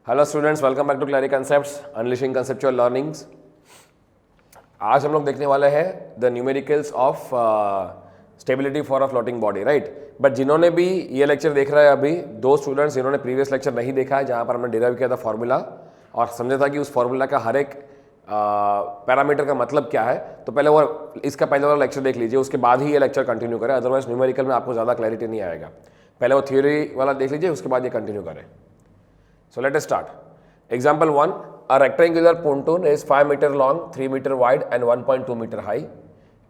Hello students, welcome back to Clary concepts unleashing conceptual learnings. आज हम लोग देखने वाले हैं the numericals of stability for a floating body, right. But जिन्होंने भी ये लेक्चर देख रहा है, अभी दो स्टूडेंट्स जिन्होंने प्रीवियस लेक्चर नहीं देखा है, जहाँ पर हमने डिराइव किया था फॉर्मूला और समझा था कि उस फॉर्मूला का हर एक पैरामीटर का मतलब क्या है, तो पहले वो इसका पहले वाला लेक्चर देख लीजिए, उसके बाद ही ये लेक्चर कंटिन्यू करें, अदरवाइज न्यूमेरिकल में आपको ज़्यादा क्लैरिटी नहीं आएगा। पहले वो थ्योरी वाला देख लीजिए, उसके बाद ये कंटिन्यू करें। So let us start. Example 1, a rectangular pontoon is 5 meter long, 3 meter wide and 1.2 meter high.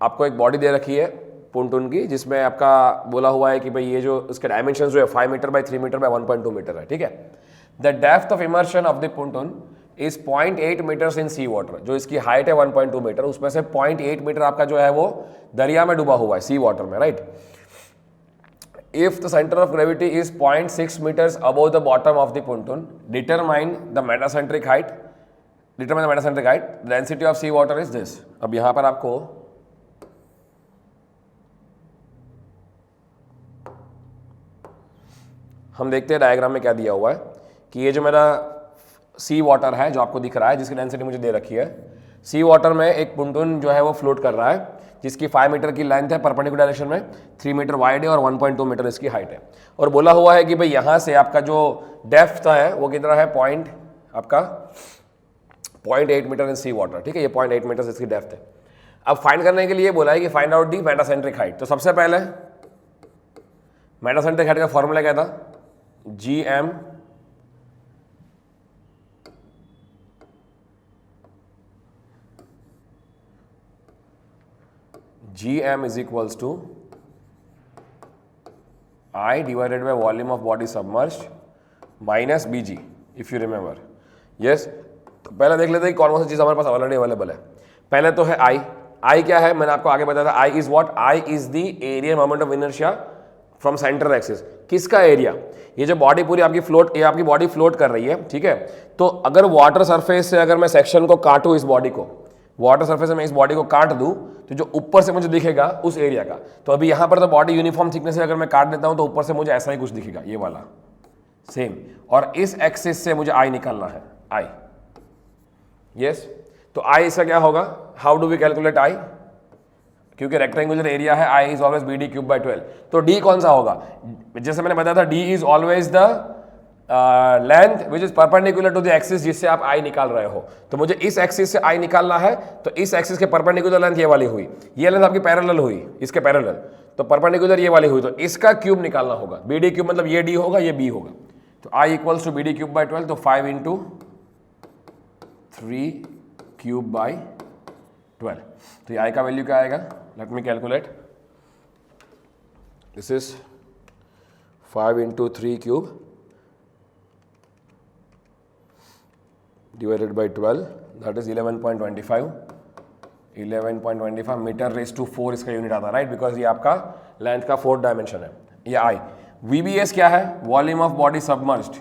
आपको एक बॉडी दे रखी है पोंटून की, जिसमें आपका बोला हुआ है कि भाई ये जो उसके डायमेंशंस जो है 5 metre by 3 metre by 1.2 metre है, ठीक है। The depth of immersion of the pontoon is 0.8 metres in sea water. जो इसकी हाइट है 1.2 मीटर, उसमें से 0.8 मीटर आपका जो है वो दरिया में डूबा हुआ है, सी वाटर में, right. If the center of gravity is 0.6 meters above the bottom of the pontoon, determine the metacentric height. Determine the metacentric height. The density of sea water is this. अब यहाँ पर आपको हम देखते हैं डायग्राम में क्या दिया हुआ है कि ये जो मेरा सी वाटर है जो आपको दिख रहा है, जिसकी डेंसिटी मुझे दे रखी है, सी वाटर में एक पोंटून जो है वो फ्लोट कर रहा है, जिसकी 5 मीटर की लेंथ है परपेंडिकुलर डायरेक्शन में, 3 मीटर वाइड है और 1.2 मीटर इसकी हाइट है। और बोला हुआ है कि भाई यहाँ से आपका जो डेप्थ है वो कितना है, आपका 0.8 मीटर इन सी वाटर, ठीक है। ये 0.8 मीटर इसकी डेप्थ है। अब फाइंड करने के लिए बोला है कि find out the metacentric height. तो सबसे पहले मेटासेंट्रिक हाइट का फॉर्मूला क्या था, GM is equals to I divided by volume of body submerged minus BG, if you remember. Yes, तो पहले देख लेते हैं कौन कौन सी चीज़ हमारे पास ऑलरेडी अवेलेबल है। पहले तो है I क्या है, मैंने आपको आगे बताया था, I is what? I is the area moment of inertia from center axis। किसका एरिया? ये जो बॉडी पूरी आपकी फ्लोट, ये आपकी बॉडी फ्लोट कर रही है, ठीक है। तो अगर वाटर सरफेस से अगर मैं सेक्शन को काटूँ, इस बॉडी को वाटर सरफेस से मैं इस बॉडी को काट दूं, तो जो ऊपर से मुझे दिखेगा उस एरिया का, तो अभी यहां पर तो बॉडी यूनिफॉर्म थिकनेस से अगर मैं काट देता हूं तो ऊपर से मुझे ऐसा ही कुछ दिखेगा, ये वाला सेम। और इस एक्सिस से मुझे आई निकालना है, आई। यस, तो आई इसका क्या होगा, how do we calculate I, क्योंकि रेक्टेंगुलर एरिया है, I is always BD cube by 12। तो डी कौन सा होगा, जैसे मैंने बताया था, D is always the length which is perpendicular to the axis जिससे आप आई निकाल रहे हो। तो मुझे इस एक्सिस से आई निकालना है, तो इस एक्सिस के परपेंडिकुलर लेंथ ये वाली हुई, ये लेंथ आपकी पैरेलल हुई इसके पैरेलल, तो परपेंडिकुलर ये वाली हुई, तो इसका क्यूब निकालना होगा। BD क्यूब मतलब ये डी होगा, ये बी होगा, तो I equals to BD cube by 12, तो 5 इंटू 3 क्यूब बाय 12। तो ये आई का वैल्यू क्या आएगा, let me calculate. This is 5 into 3 cube divided by 12, that is 11.25 metre raise to 4 इसका यूनिट आता है, राइट, बिकॉज ये आपका लेंथ का 4th डायमेंशन है। ये आई। VBS क्या है, volume of body submerged.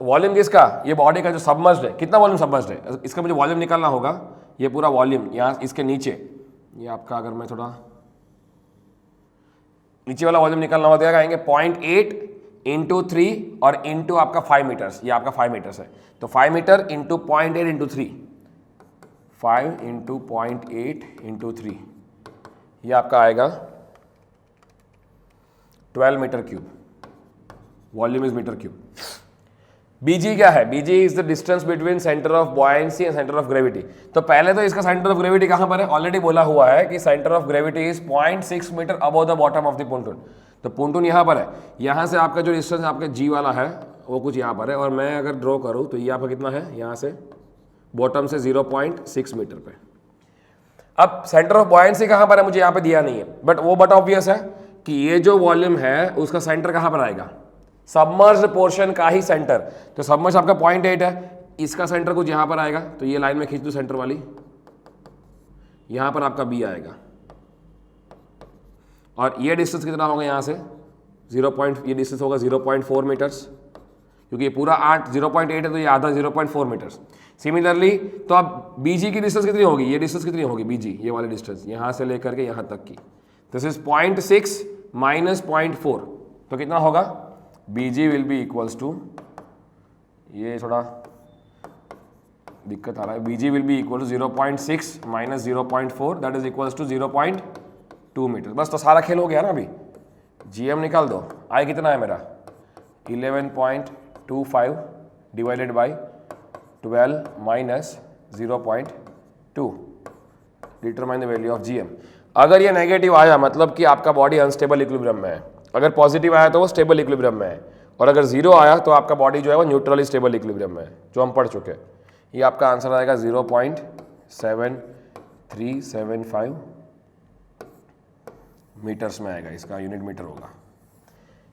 Volume किसका, ये बॉडी का जो सबमर्ज्ड है, कितना वॉल्यूम सबमर्ज्ड है, इसका मुझे वॉल्यूम निकालना होगा। ये पूरा वॉल्यूम यहाँ इसके नीचे, ये आपका अगर मैं थोड़ा नीचे वाला वॉल्यूम निकालना होता है, आएंगे 0.8 इंटू 3 और इंटू आपका 5 मीटर्स, ये आपका 5 मीटर्स है, तो 5 metre into 0.8 into 3, 5 into 0.8 into 3, ये आपका आएगा 12 metre cube. Volume is metre cube. BG क्या है, BG is the distance between centre of buoyancy and centre of gravity. तो पहले तो इसका सेंटर ऑफ ग्रेविटी कहां पर है, ऑलरेडी बोला हुआ है कि centre of gravity is 0.6 metre above the bottom of the pontoon. तो पोंटून यहाँ पर है, यहाँ से आपका जो डिस्टेंस आपका G वाला है वो कुछ यहाँ पर है, और मैं अगर ड्रॉ करूँ तो ये आपका कितना है, यहाँ से बॉटम से 0.6 मीटर पे। अब सेंटर ऑफ बॉयंसी कहाँ पर है, मुझे यहाँ पे दिया नहीं है, बट ऑब्वियस है कि ये जो वॉल्यूम है उसका सेंटर कहाँ पर आएगा, सबमर्ज्ड पोर्शन का ही सेंटर। तो सबमर्ज आपका 0.8 है, इसका सेंटर कुछ यहाँ पर आएगा, तो ये लाइन में खींच दो सेंटर वाली, यहाँ पर आपका B आएगा, और ये डिस्टेंस कितना होगा यहाँ से, ये डिस्टेंस होगा 0.4 मीटर्स, क्योंकि ये पूरा 0.8 है, तो ये आधा 0.4 मीटर्स। सिमिलरली तो अब BG की डिस्टेंस कितनी होगी, ये डिस्टेंस कितनी होगी BG, ये वाली डिस्टेंस यहाँ से लेकर के यहाँ तक की, दिस इज 0.6 माइनस 0.4, तो कितना होगा, BG will be equals to ये थोड़ा दिक्कत आ रहा है। BG will be equal to 0.6 minus 0.4 that is equals to 0.2 metre. बस तो सारा खेल हो गया ना। अभी GM निकाल दो। आई कितना है मेरा 11.25 divided by 12 minus 0.2 determine the value of GM। अगर ये नेगेटिव आया मतलब कि आपका बॉडी अनस्टेबल इक्विलिब्रियम में है, अगर पॉजिटिव आया तो वो स्टेबल इक्विलिब्रियम में है, और अगर जीरो आया तो आपका बॉडी जो है वो न्यूट्रली स्टेबल इक्विलिब्रियम में है, जो हम पढ़ चुके हैं। ये आपका आंसर आएगा 0.7375 मीटर्स में आएगा, इसका यूनिट मीटर होगा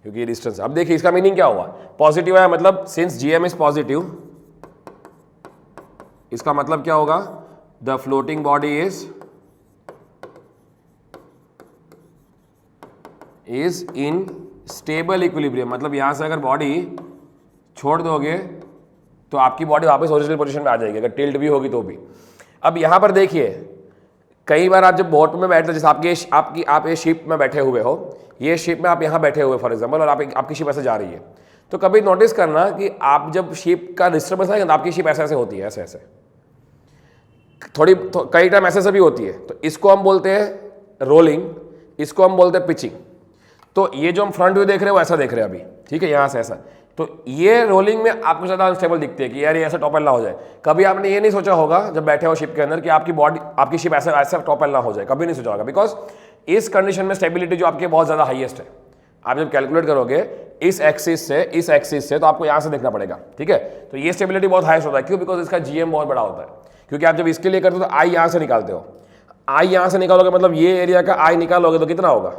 क्योंकि ये डिस्टेंस। अब देखिए इसका मीनिंग क्या हुआ, पॉजिटिव आया मतलब सिंस GM इज पॉजिटिव, इसका मतलब क्या होगा, the floating body is in stable equilibrium. मतलब यहां से अगर बॉडी छोड़ दोगे तो आपकी बॉडी वापस ओरिजिनल पोजीशन में आ जाएगी, अगर टिल्ट भी होगी तो भी। अब यहां पर देखिए कई बार आप जब बोट में बैठते, जैसे आप ये शिप में बैठे हुए हो, ये शिप में आप यहाँ बैठे हुए फॉर एग्जाम्पल, और आपकी शिप ऐसे जा रही है, तो कभी नोटिस करना कि आप जब शिप का डिस्टर्बेंस आएगा तो आपकी शिप ऐसे ऐसे होती है, ऐसे ऐसे कई टाइम ऐसे भी होती है। तो इसको हम बोलते हैं रोलिंग, इसको हम बोलते हैं पिचिंग। तो ये जो हम फ्रंट व्यू देख रहे हैं वो ऐसा देख रहे हैं अभी, ठीक है, यहाँ से ऐसा। तो ये रोलिंग में आपको ज़्यादा अनस्टेबल दिखती है कि यार ये ऐसा टॉप एंड ना हो जाए। कभी आपने ये नहीं सोचा होगा जब बैठे हो शिप के अंदर कि आपकी शिप ऐसा टॉप एंड ना हो जाए, कभी नहीं सोचा होगा, बिकॉज इस कंडीशन में स्टेबिलिटी जो आपकी बहुत ज़्यादा हाईएस्ट है। आप जब कैलकुलेट करोगे इस एक्सिस से तो आपको यहाँ से देखना पड़ेगा, ठीक है। तो ये स्टेबिलिटी बहुत हाईएस्ट होता है, क्यों, बिकॉज इसका GM बहुत बड़ा होता है। क्योंकि आप जब इसके लिए करते हो तो आई यहाँ से निकालते हो, आई यहाँ से निकालोगे मतलब ये एरिया का आई निकालोगे तो कितना होगा,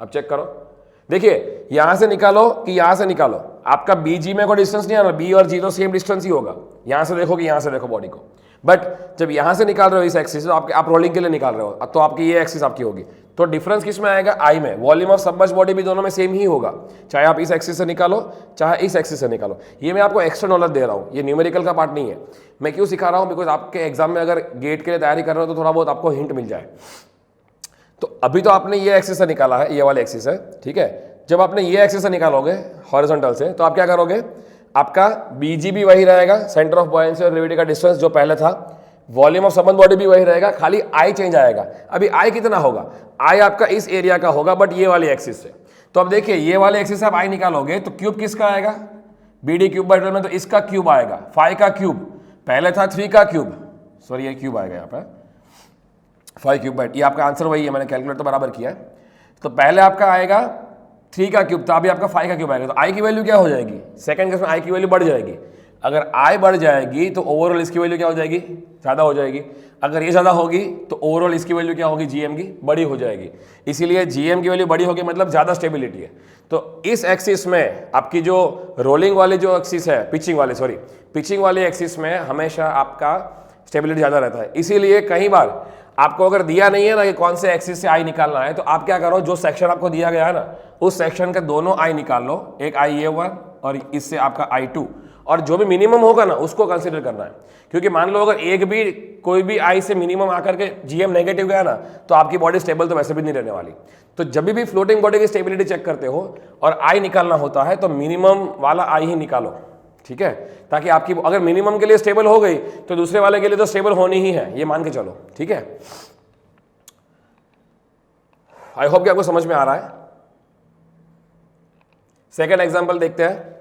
आप चेक करो। देखिए यहां से निकालो कि यहां से निकालो, आपका BG में कोई डिस्टेंस नहीं आना, B और G तो सेम डिस्टेंस ही होगा। यहां से देखो कि यहां से देखो बॉडी को, बट जब यहां से निकाल रहे हो इस एक्सिस से, आप रोलिंग के लिए निकाल रहे हो, तो आपकी ये एक्सिस आपकी होगी। तो डिफरेंस किस में आएगा, आई में। वॉल्यूम ऑफ सबमर्ज्ड बॉडी भी दोनों में सेम ही होगा, चाहे आप इस एक्सिस से निकालो चाहे इस एक्सिस से निकालो। ये मैं आपको एक्स्ट्रा नॉलेज दे रहा हूँ, ये न्यूमेरिकल का पार्ट नहीं है। मैं क्यों सिखा रहा हूँ, बिकॉज आपके एग्जाम में अगर गेट के लिए तैयारी कर रहे हो तो थोड़ा बहुत आपको हिंट मिल जाए। तो अभी तो आपने ये एक्सिस से निकाला है, ये वाले एक्सिस है, ठीक है। जब आपने ये एक्सिस से निकालोगे हॉरिजॉन्टल से, तो आप क्या करोगे, आपका BG भी वही रहेगा, सेंटर ऑफ बॉयंसी और ग्रेविटी का डिस्टेंस जो पहले था, वॉल्यूम ऑफ सबमर्ज्ड बॉडी भी वही रहेगा, खाली आई चेंज आएगा। अभी आई कितना होगा, आई आपका इस एरिया का होगा, बट ये वाली एक्सिस से। तो अब देखिए ये वाले एक्सिस से आप आई निकालोगे तो क्यूब किसका आएगा, BD क्यूब बाई 12 में, तो इसका क्यूब आएगा, 5 का क्यूब, पहले था 3 का क्यूब, सॉरी ये क्यूब आएगा यहाँ पर 5 क्यूब बाई, ये आपका आंसर वही है, मैंने कैलकुलेट तो बराबर किया है। तो पहले आपका आएगा 3 का क्यूब था, अभी आपका 5 का क्यूब आएगा। तो आई की वैल्यू क्या हो जाएगी, सेकंड केस में आई की वैल्यू बढ़ जाएगी। अगर आई बढ़ जाएगी तो ओवरऑल इसकी वैल्यू क्या हो जाएगी, ज़्यादा हो जाएगी। अगर ये ज़्यादा होगी तो ओवरऑल इसकी वैल्यू क्या होगी, GM की बड़ी हो जाएगी। इसीलिए GM की वैल्यू बड़ी होगी मतलब ज़्यादा स्टेबिलिटी है। तो इस एक्सिस में आपकी जो रोलिंग वाली जो एक्सिस है, पिचिंग वाली एक्सिस में हमेशा आपका स्टेबिलिटी ज़्यादा रहता है। इसीलिए कई बार आपको अगर दिया नहीं है ना कि कौन से एक्सिस से आई निकालना है, तो आप क्या करो, जो सेक्शन आपको दिया गया है ना, उस सेक्शन के दोनों आई निकाल लो, एक IA1 और इससे आपका I2, और जो भी मिनिमम होगा ना उसको कंसीडर करना है। क्योंकि मान लो अगर कोई भी आई से मिनिमम आकर के GM नेगेटिव गया ना, तो आपकी बॉडी स्टेबल तो वैसे भी नहीं रहने वाली। तो जब भी फ्लोटिंग बॉडी की स्टेबिलिटी चेक करते हो और आई निकालना होता है तो मिनिमम वाला आई ही निकालो, ठीक है, ताकि आपकी अगर मिनिमम के लिए स्टेबल हो गई तो दूसरे वाले के लिए तो स्टेबल होनी ही है, ये मान के चलो, ठीक है। आई होप कि आपको समझ में आ रहा है। सेकेंड एग्जाम्पल देखते हैं।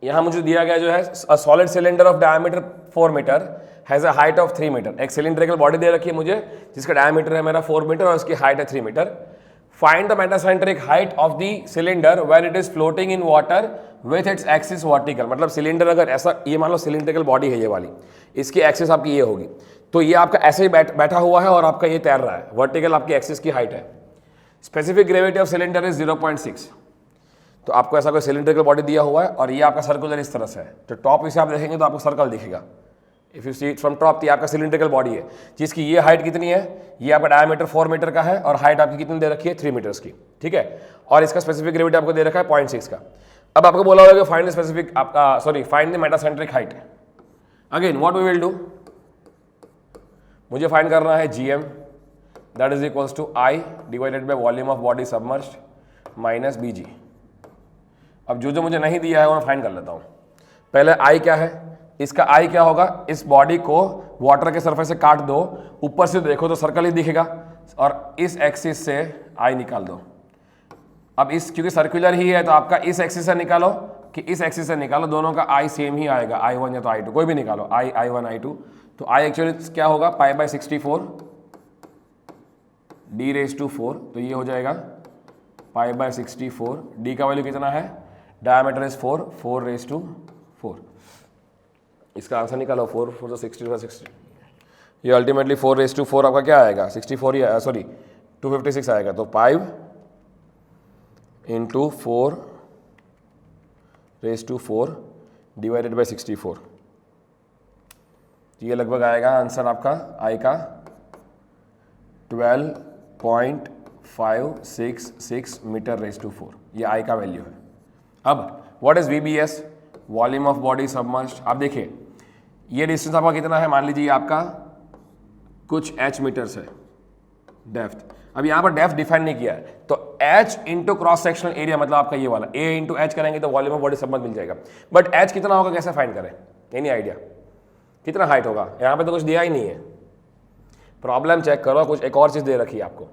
यहां मुझे दिया गया जो है, a solid cylinder of diameter 4 metre has a height of 3 metre. एक सिलिंड्रिकल बॉडी दे रखी है मुझे जिसका डायमीटर है मेरा 4 मीटर और उसकी हाइट है 3 metre. Find the metacentric height of the cylinder when it is floating in water with its axis vertical. मतलब सिलेंडर अगर ऐसा, ये मान लो सिलिंड्रिकल बॉडी है ये वाली, इसकी एक्सिस आपकी ये होगी, तो ये आपका ऐसे ही बैठा हुआ है और आपका ये तैर रहा है, वर्टिकल आपकी एक्सिस की हाइट है। Specific gravity of cylinder is 0.6। तो आपको ऐसा कोई सिलिंड्रिकल बॉडी दिया हुआ है और ये आपका सर्कुलर इस तरह से है। तो टॉप इसे आप देखेंगे तो आपको सर्कल दिखेगा, if you see it from top. ये आपका सिलिंड्रिकल बॉडी है जिसकी ये हाइट कितनी है, ये आपका डायमीटर 4 मीटर का है और हाइट आपकी कितनी दे रखी है, 3 मीटर्स की, ठीक है। और इसका स्पेसिफिक ग्रेविटी आपको दे रखा है 0.6 का। अब आपको बोला होगा फाइंड स्पेसिफिक आपका find the metacentric height. Again what we will do, मुझे फाइंड करना है GM that is equals to I divided by volume of body submerged minus BG। अब जो मुझे नहीं दिया है वो मैं फाइंड कर लेता हूँ। पहले आई क्या है, इसका आई क्या होगा, इस बॉडी को वाटर के सरफेस से काट दो, ऊपर से देखो तो सर्कल ही दिखेगा, और इस एक्सिस से आई निकाल दो। अब इस क्योंकि सर्कुलर ही है तो आपका इस एक्सिस से निकालो कि इस एक्सिस से निकालो, दोनों का आई सेम ही आएगा, I1 या तो I2 कोई भी निकालो, I1 I2, तो I एक्चुअली क्या होगा π/64 d⁴, तो ये हो जाएगा π/64, d का वैल्यू कितना है, डायमीटर इज 4 इसका आंसर निकालो, 4 4 60, ये अल्टीमेटली 4 आपका क्या आएगा, 64 ही, सॉरी 256 आएगा, तो 5 × 4 डिवाइडेड बाई 64, ये लगभग आएगा आंसर आपका आई का 12.566 मीटर/4, ये आई का वैल्यू है। अब what is VBS, volume of body submerged. आप देखिए ये डिस्टेंस आपका कितना है, मान लीजिए आपका कुछ h मीटर्स है डेप्थ। अब यहाँ पर डेप्थ डिफाइन नहीं किया है, तो h into cross sectional area, मतलब आपका ये वाला a इंटू एच करेंगे तो वॉल्यूम ऑफ बॉडी सबमर्ज मिल जाएगा। बट h कितना होगा कैसे फाइंड करें, एनी आइडिया कितना हाइट होगा, यहाँ पे तो कुछ दिया ही नहीं है। प्रॉब्लम चेक करो, कुछ एक और चीज दे रखी है आपको,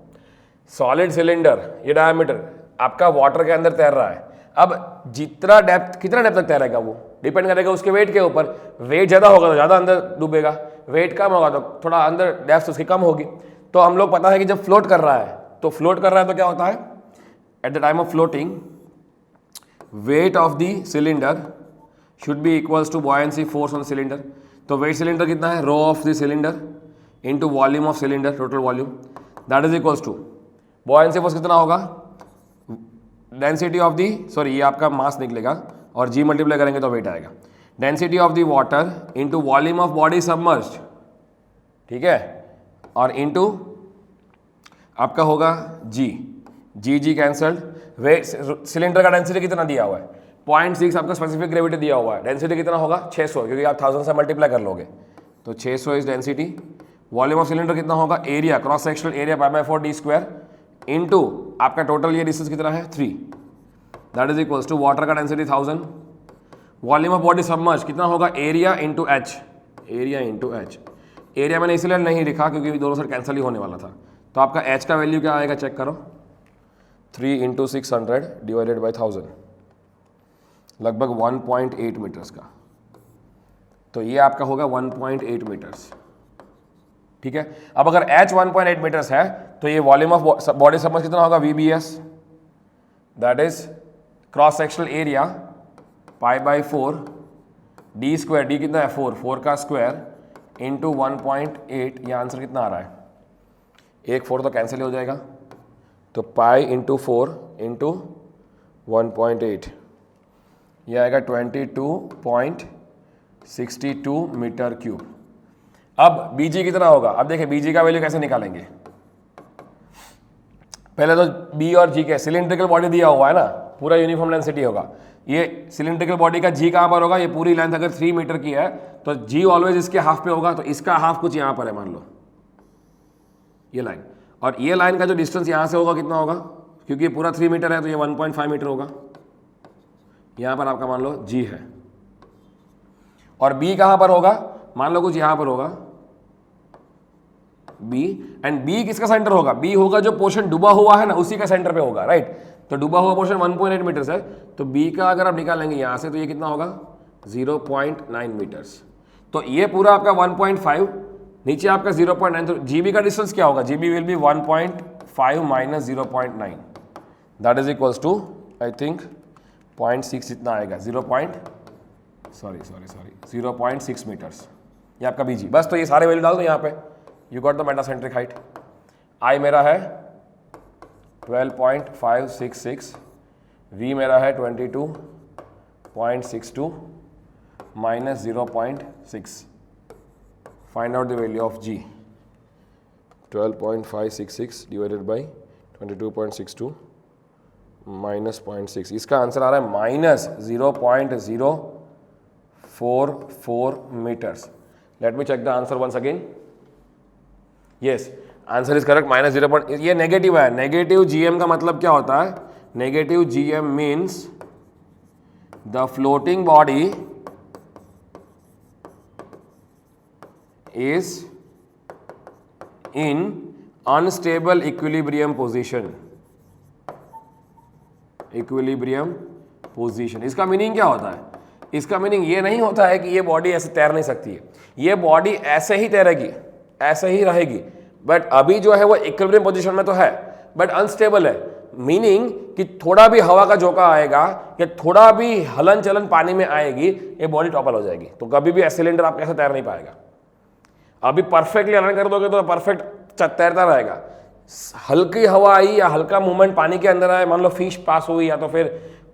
सॉलिड सिलेंडर, ये डायमीटर आपका वाटर के अंदर तैर रहा है। अब जितना डेप्थ, कितना डेप्थ तक तैरेगा वो डिपेंड करेगा उसके वेट के ऊपर, वेट ज़्यादा होगा तो ज़्यादा अंदर डूबेगा, वेट कम होगा तो थोड़ा अंदर डेप्थ उसकी कम होगी। तो हम लोग पता है कि जब फ्लोट कर रहा है, तो फ्लोट कर रहा है तो क्या होता है, at the time of floating weight of the cylinder should be equals to buoyancy force on cylinder. तो वेट सिलेंडर कितना है, rho of the cylinder into volume of cylinder, total volume, that is equals to buoyancy force कितना होगा, density of the, sorry ये आपका मास निकलेगा और जी multiply करेंगे तो वेट आएगा, density of the water into volume of body submerged, ठीक है, और इंटू आपका होगा जी कैंसल्ड। वेट सिलेंडर का डेंसिटी कितना दिया हुआ है 0.6, आपका स्पेसिफिक ग्रेविटी दिया हुआ है, डेंसिटी कितना होगा 600, क्योंकि आप 1000 से मल्टीप्लाई कर लोगे तो 600 is density. Volume of cylinder कितना होगा, area, cross sectional area π/4 d² into आपका टोटल ये डिस्टेंस कितना है 3, that is equals to water का density 1000, volume of body submerge कितना होगा, एरिया इंटू एच, एरिया मैंने इसलिए नहीं लिखा क्योंकि दोनों साइड कैंसिल ही होने वाला था। तो आपका एच का वैल्यू क्या आएगा चेक करो, 3 × 600 डिवाइडेड बाई 1000, लगभग 1.8 मीटर्स का, तो ये आपका होगा 1.8 मीटर्स, ठीक है। अब अगर h 1.8 मीटर्स है तो ये वॉल्यूम ऑफ बॉडी सबमर्ज कितना होगा, VBS, that is cross sectional area π/4 d², d कितना है 4 का स्क्वायर इंटू 1.8, ये आंसर कितना आ रहा है, 4 तो कैंसिल हो जाएगा, तो पाई इंटू 4 इंटू 1.8, यह आएगा 22.62 मीटर क्यूब। अब BG कितना होगा, अब देखिए BG का वैल्यू कैसे निकालेंगे, पहले तो B और G के सिलेंड्रिकल बॉडी दिया हुआ है ना, पूरा यूनिफॉर्म डेंसिटी होगा, ये सिलेंड्रिकल बॉडी का G कहाँ पर होगा, ये पूरी लेंथ अगर 3 मीटर की है तो G ऑलवेज इसके हाफ पे होगा, तो इसका हाफ कुछ यहाँ पर है मान लो ये लाइन, और ये लाइन का जो डिस्टेंस यहाँ से होगा कितना होगा, क्योंकि ये पूरा 3 मीटर है तो ये 1.5 मीटर होगा, यहाँ पर आपका मान लो G है, और B कहाँ पर होगा, मान लो कुछ यहाँ पर होगा B, एंड B किसका सेंटर होगा, B होगा जो पोर्शन डूबा हुआ है ना उसी का सेंटर पे होगा, राइट। तो डूबा हुआ पोर्शन 1.8 मीटर्स है, तो B का अगर आप निकालेंगे यहाँ से तो ये कितना होगा 0.9 मीटर्स, तो ये पूरा आपका 1.5, नीचे आपका 0.9, तो GB का डिस्टेंस क्या होगा, GB will be 1.5 minus 0.9, that is equals to I think 0.6 इतना आएगा, 0.6 मीटर्स, ये आपका BG। बस तो ये सारे वैल्यू डाल दो यहाँ पे, you got the metacentric height. I मेरा है 12.566, V मेरा है 22.62 minus 0.6, find out the value of G, 12.566 divided by 22.62 minus 0.6, इसका आंसर आ रहा है minus 0.044 metres. Let me check the answer once again, yes answer is correct, minus 0. ये negative है, नेगेटिव GM का मतलब क्या होता है, negative GM means the floating body is in unstable equilibrium position. Equilibrium position, इसका मीनिंग क्या होता है? इसका मीनिंग ये नहीं होता है कि ये बॉडी ऐसे तैर नहीं सकती है, ये बॉडी ऐसे ही तैरेगी, ऐसे ही रहेगी, बट अभी जो है वो इक्विलिब्रियम पोजीशन में तो है बट अनस्टेबल है। मीनिंग कि थोड़ा भी हवा का झोंका आएगा या थोड़ा भी हलन चलन पानी में आएगी, ये बॉडी टॉपल हो जाएगी। तो कभी भी सिलेंडर आप कैसे तैर नहीं पाएगा। अभी परफेक्टली रन कर दोगे तो परफेक्ट तैरता रहेगा, हल्की हवा आई या हल्का मूवमेंट पानी के अंदर आया, मान लो फिश पास हुई या तो फिर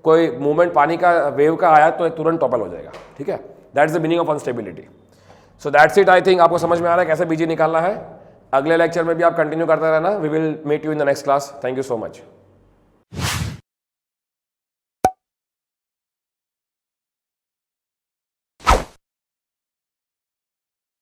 कोई मूवमेंट पानी का वेव का आया तो तुरंत टॉपल हो जाएगा। ठीक है, that is the meaning of unstability. So that's it. I think आपको समझ में आ रहा है कैसे बीजी निकालना है। अगले लेक्चर में भी आप कंटिन्यू करते रहना। We will meet you in the next class. Thank you so much.